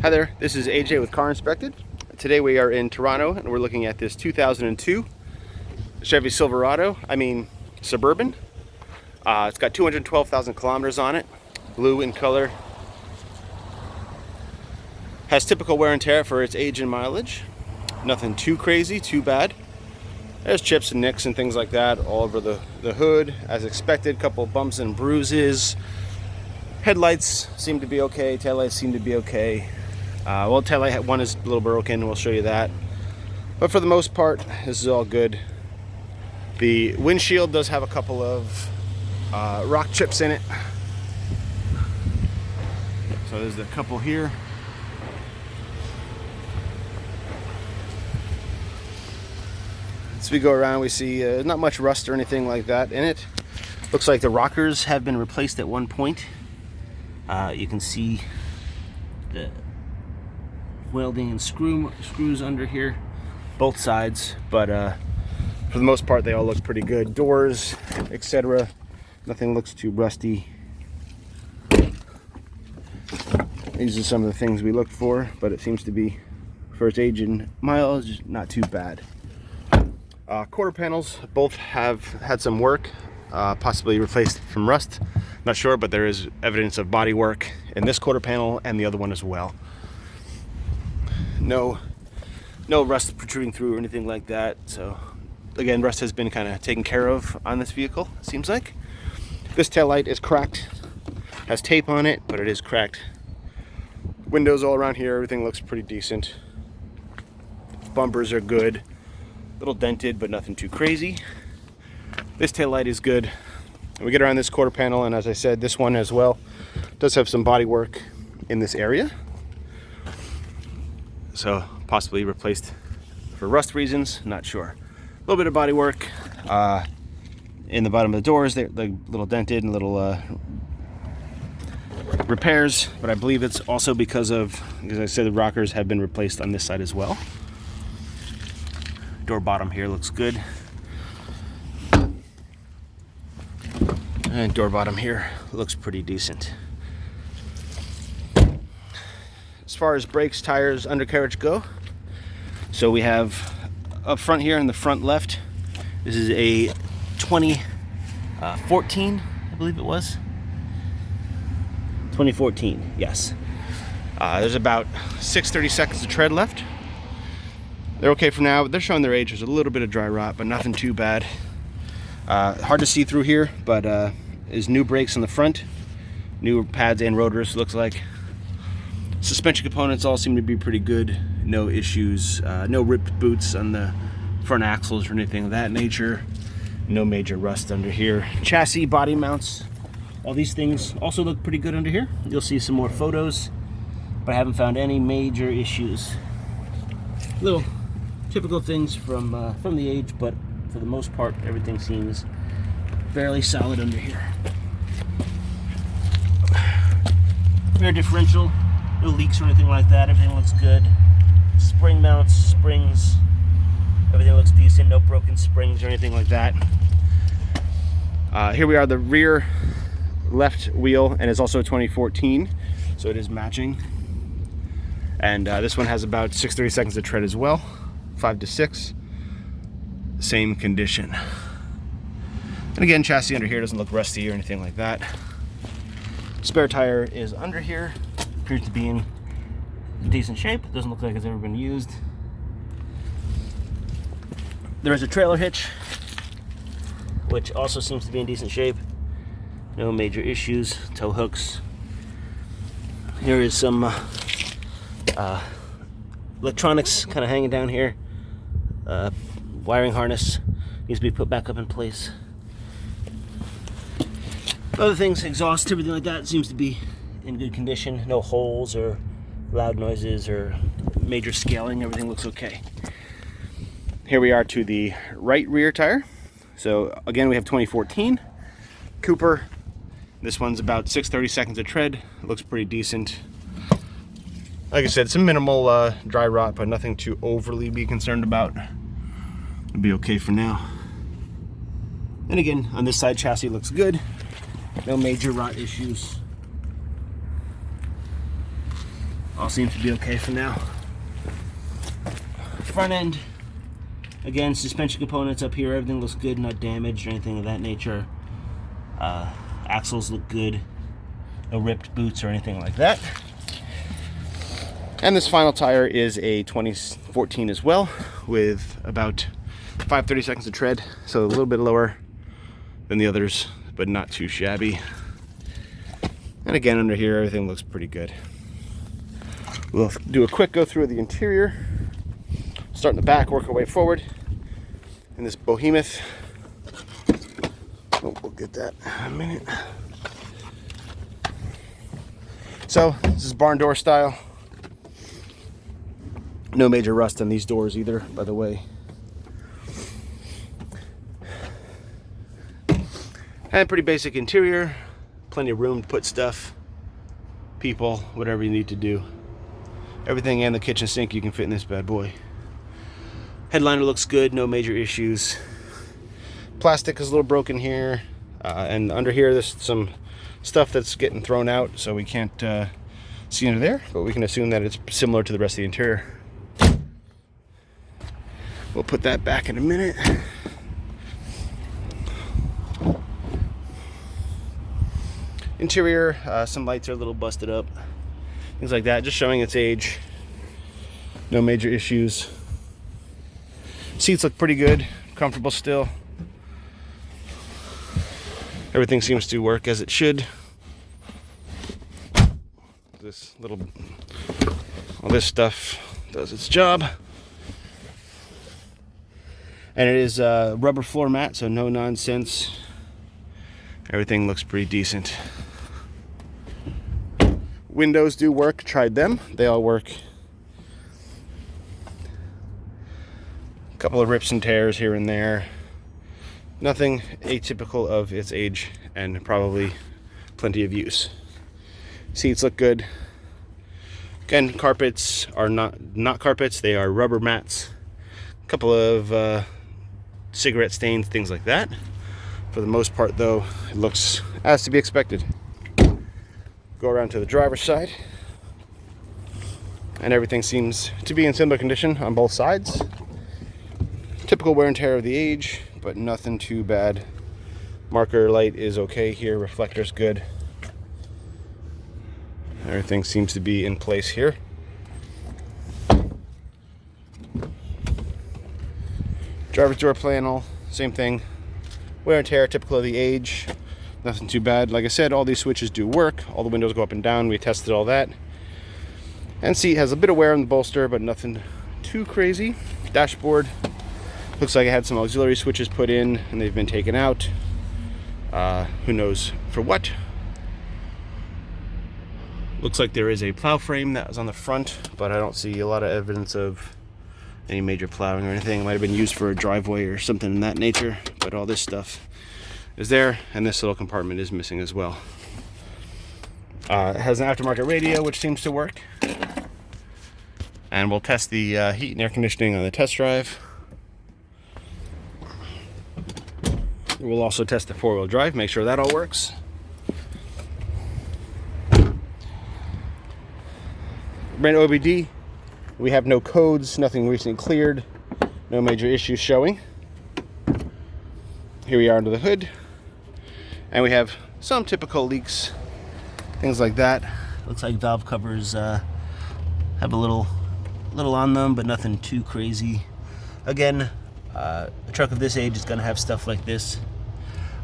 Hi there, this is AJ with Car Inspected. Today we are in Toronto and we're looking at this 2002 Chevy Suburban. It's got 212,000 kilometers on it, blue in color. Has typical wear and tear for its age and mileage. Nothing too crazy, too bad. There's chips and nicks and things like that all over the hood, as expected. Couple bumps and bruises. Headlights seem to be okay, taillights seem to be okay. Well, taillight one is a little broken, we'll show you that. But for the most part, this is all good. The windshield does have a couple of rock chips in it. So there's a couple here. As we go around, we see not much rust or anything like that in it. Looks like the rockers have been replaced at one point. You can see the welding and screws under here, both sides, but for the most part they all look pretty good. Doors, etc. Nothing looks too rusty. These are some of the things we looked for, but it seems to be, for its age and mileage, not too bad. Quarter panels both have had some work, possibly replaced from rust. Not sure, but there is evidence of body work in this quarter panel and the other one as well. No rust protruding through or anything like that. So again, rust has been kind of taken care of on this vehicle, it seems like. This taillight is cracked, has tape on it, but it is cracked. Windows all around here, everything looks pretty decent. Bumpers are good, a little dented, but nothing too crazy. This taillight is good. And we get around this quarter panel, and as I said, this one as well does have some body work in this area. So possibly replaced for rust reasons, not sure. A little bit of body work in the bottom of the doors. They're like little dented and little repairs, but I believe it's also because of, as I said, the rockers have been replaced on this side as well. Door bottom here looks good. And door bottom here looks pretty decent. As far as brakes, tires, undercarriage go, so we have up front here in the front left, this is a 2014, I believe it was. 2014, yes. There's about 630 seconds of tread left. They're okay for now, but they're showing their age. There's a little bit of dry rot, but nothing too bad. Hard to see through here, but is new brakes on the front, new pads and rotors, looks like. Suspension components all seem to be pretty good, no issues, no ripped boots on the front axles or anything of that nature, no major rust under here. Chassis, body mounts, all these things also look pretty good under here. You'll see some more photos, but I haven't found any major issues. Little typical things from the age, but for the most part, everything seems fairly solid under here. Rear differential, no leaks or anything like that. Everything looks good. Spring mounts, springs, everything looks decent. No broken springs or anything like that. Here we are, the rear left wheel, and it's also 2014, so it is matching. And this one has about 630 seconds of tread as well, 5 to 6. Same condition. And again, chassis under here doesn't look rusty or anything like that. Spare tire is under here. Appears to be in decent shape. Doesn't look like it's ever been used. There is a trailer hitch, which also seems to be in decent shape. No major issues. Tow hooks. Here is some electronics kind of hanging down here. Wiring harness needs to be put back up in place. Other things, exhaust, everything like that seems to be in good condition. No holes or loud noises or major scaling. Everything looks okay. Here we are to the right rear tire. So again, we have 2014 Cooper. This one's about 630 seconds of tread. It looks pretty decent. Like I said, some minimal dry rot, but nothing to overly be concerned about. It'll be okay for now. And again, on this side, chassis looks good. No major rot issues. All seems to be okay for now. Front end, again, suspension components up here, everything looks good, not damaged or anything of that nature. Axles look good, no ripped boots or anything like that. And this final tire is a 2014 as well, with about 5/32 of tread, so a little bit lower than the others, but not too shabby. And again, under here, everything looks pretty good. We'll do a quick go through of the interior. Start in the back, work our way forward in this behemoth. Oh, we'll get that in a minute. So this is barn door style. No major rust on these doors either, by the way. And pretty basic interior. Plenty of room to put stuff, people, whatever you need to do. Everything and the kitchen sink you can fit in this bad boy. Headliner looks good, no major issues. Plastic is a little broken here, and under here there's some stuff that's getting thrown out, so we can't see under there, but we can assume that it's similar to the rest of the interior. We'll put that back in a minute. Interior, some lights are a little busted up, things like that, just showing its age. No major issues. Seats look pretty good, comfortable still. Everything seems to work as it should. All this stuff does its job. And it is rubber floor mat, so no nonsense. Everything looks pretty decent. Windows do work, tried them, they all work. A couple of rips and tears here and there. Nothing atypical of its age, and probably plenty of use. Seats look good. Again, carpets are not carpets, they are rubber mats. A couple of cigarette stains, things like that. For the most part though, it looks as to be expected. Go around to the driver's side, and everything seems to be in similar condition on both sides. Typical wear and tear of the age, but nothing too bad. Marker light is okay here, reflector's good. Everything seems to be in place here. Driver's door panel, same thing. Wear and tear, typical of the age. Nothing too bad. Like I said, all these switches do work. All the windows go up and down. We tested all that. And seat has a bit of wear on the bolster, but nothing too crazy. Dashboard looks like it had some auxiliary switches put in and they've been taken out. Who knows for what. Looks like there is a plow frame that was on the front, but I don't see a lot of evidence of any major plowing or anything. It might have been used for a driveway or something in that nature, but all this stuff is there, and this little compartment is missing as well. It has an aftermarket radio, which seems to work. And we'll test the heat and air conditioning on the test drive. We'll also test the four-wheel drive, make sure that all works. Brand OBD. We have no codes, nothing recently cleared, no major issues showing. Here we are under the hood. And we have some typical leaks, things like that. Looks like valve covers have a little on them, but nothing too crazy. Again, a truck of this age is gonna have stuff like this.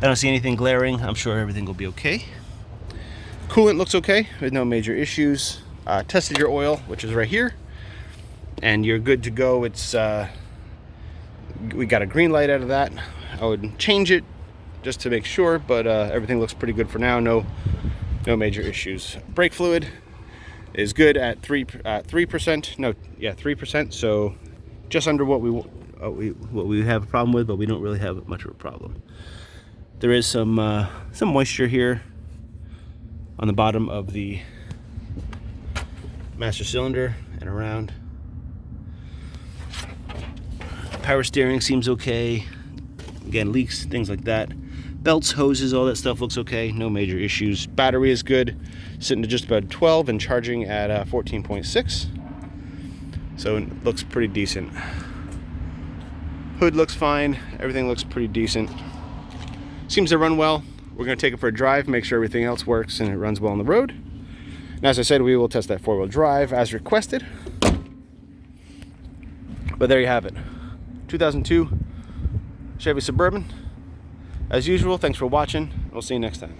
I don't see anything glaring. I'm sure everything will be okay. Coolant looks okay with no major issues. Tested your oil, which is right here, and you're good to go. It's we got a green light out of that. I would change it just to make sure, but everything looks pretty good for now. No major issues. Brake fluid is good at 3%. No, yeah, 3%. So just under what we have a problem with, but we don't really have much of a problem. There is some moisture here on the bottom of the master cylinder and around. Power steering seems okay. Again, leaks, things like that. Belts, hoses, all that stuff looks okay. No major issues. Battery is good. sitting at just about 12 and charging at 14.6. So it looks pretty decent. Hood looks fine. Everything looks pretty decent. Seems to run well. We're going to take it for a drive, make sure everything else works and it runs well on the road. And as I said, we will test that four-wheel drive as requested. But there you have it. 2002 Chevy Suburban. As usual, thanks for watching. We'll see you next time.